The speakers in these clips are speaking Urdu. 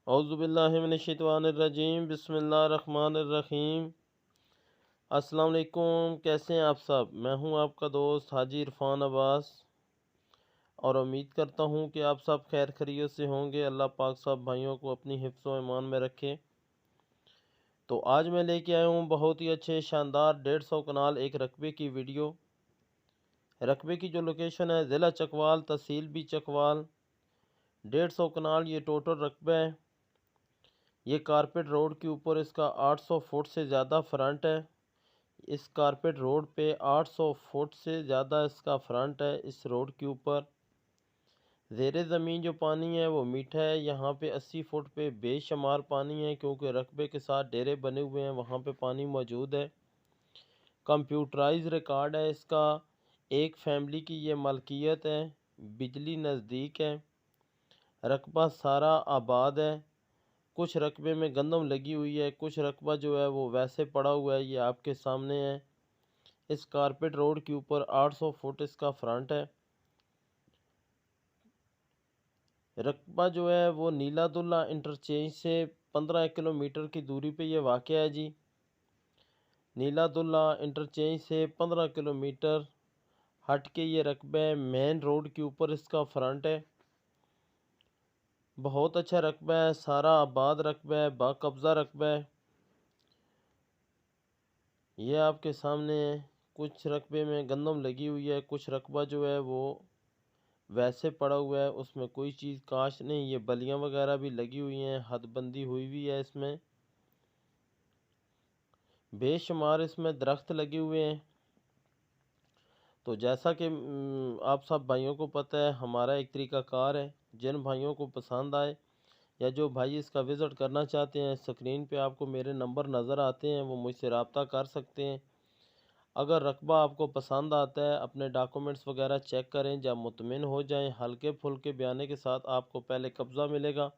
اعوذ باللہ من الشیطان الرجیم، بسم اللہ الرحمن الرحیم۔ السلام علیکم، کیسے ہیں آپ سب؟ میں ہوں آپ کا دوست حاجی عرفان عباس، اور امید کرتا ہوں کہ آپ سب خیر خیریت سے ہوں گے۔ اللہ پاک سب بھائیوں کو اپنی حفظ و ایمان میں رکھے۔ تو آج میں لے کے آیا ہوں بہت ہی اچھے شاندار 150 کنال ایک رقبے کی ویڈیو۔ رقبے کی جو لوکیشن ہے ضلع چکوال، تحصیل بھی چکوال۔ 150 کنال یہ ٹوٹل رقبہ ہے۔ یہ کارپیٹ روڈ کے اوپر اس کا 800 فٹ سے زیادہ فرنٹ ہے۔ اس کارپیٹ روڈ پہ 800 فٹ سے زیادہ اس کا فرنٹ ہے۔ اس روڈ کے اوپر زیر زمین جو پانی ہے وہ میٹھا ہے۔ یہاں پہ 80 فٹ پہ بے شمار پانی ہے، کیونکہ رقبے کے ساتھ ڈیرے بنے ہوئے ہیں، وہاں پہ پانی موجود ہے۔ کمپیوٹرائز ریکارڈ ہے اس کا۔ ایک فیملی کی یہ ملکیت ہے۔ بجلی نزدیک ہے۔ رقبہ سارا آباد ہے۔ کچھ رقبے میں گندم لگی ہوئی ہے، کچھ رقبہ جو ہے وہ ویسے پڑا ہوا ہے، یہ آپ کے سامنے ہے۔ اس کارپیٹ روڈ کے اوپر 800 فٹ اس کا فرنٹ ہے۔ رقبہ جو ہے وہ نیلا دلہ انٹرچینج سے 15 کلومیٹر کی دوری پہ یہ واقع ہے جی۔ نیلا دلہ انٹرچینج سے 15 کلومیٹر ہٹ کے یہ رقبہ ہے۔ مین روڈ کے اوپر اس کا فرنٹ ہے۔ بہت اچھا رقبہ ہے، سارا آباد رقبہ ہے، با قبضہ رقبہ ہے۔ یہ آپ کے سامنے ہے۔ کچھ رقبے میں گندم لگی ہوئی ہے، کچھ رقبہ جو ہے وہ ویسے پڑا ہوا ہے، اس میں کوئی چیز کاشت نہیں۔ یہ بلیاں وغیرہ بھی لگی ہوئی ہیں، حد بندی ہوئی ہوئی ہے اس میں۔ بے شمار اس میں درخت لگے ہوئے ہیں۔ تو جیسا کہ آپ سب بھائیوں کو پتہ ہے، ہمارا ایک طریقہ کار ہے۔ جن بھائیوں کو پسند آئے یا جو بھائی اس کا وزٹ کرنا چاہتے ہیں، اسکرین پہ آپ کو میرے نمبر نظر آتے ہیں، وہ مجھ سے رابطہ کر سکتے ہیں۔ اگر رقبہ آپ کو پسند آتا ہے، اپنے ڈاکومنٹس وغیرہ چیک کریں، جب مطمئن ہو جائیں، ہلکے پھلکے بیانے کے ساتھ آپ کو پہلے قبضہ ملے گا۔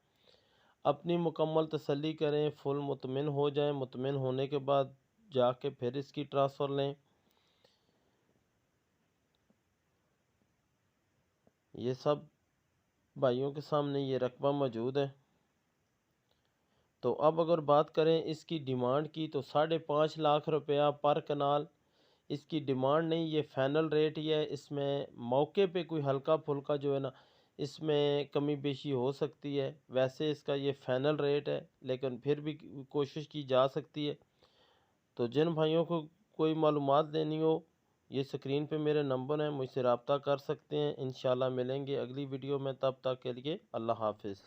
اپنی مکمل تسلی کریں، فل مطمئن ہو جائیں، مطمئن ہونے کے بعد جا کے پھر اس کی ٹرانسفر لیں۔ یہ سب بھائیوں کے سامنے یہ رقبہ موجود ہے۔ تو اب اگر بات کریں اس کی ڈیمانڈ کی، تو 5.5 لاکھ روپیہ پر کنال اس کی ڈیمانڈ نہیں، یہ فائنل ریٹ ہی ہے۔ اس میں موقع پہ کوئی ہلکا پھلکا جو ہے نا، اس میں کمی بیشی ہو سکتی ہے۔ ویسے اس کا یہ فائنل ریٹ ہے، لیکن پھر بھی کوشش کی جا سکتی ہے۔ تو جن بھائیوں کو کوئی معلومات دینی ہو، یہ سکرین پہ میرے نمبر ہیں، مجھ سے رابطہ کر سکتے ہیں۔ انشاءاللہ ملیں گے اگلی ویڈیو میں، تب تک کے لیے اللہ حافظ۔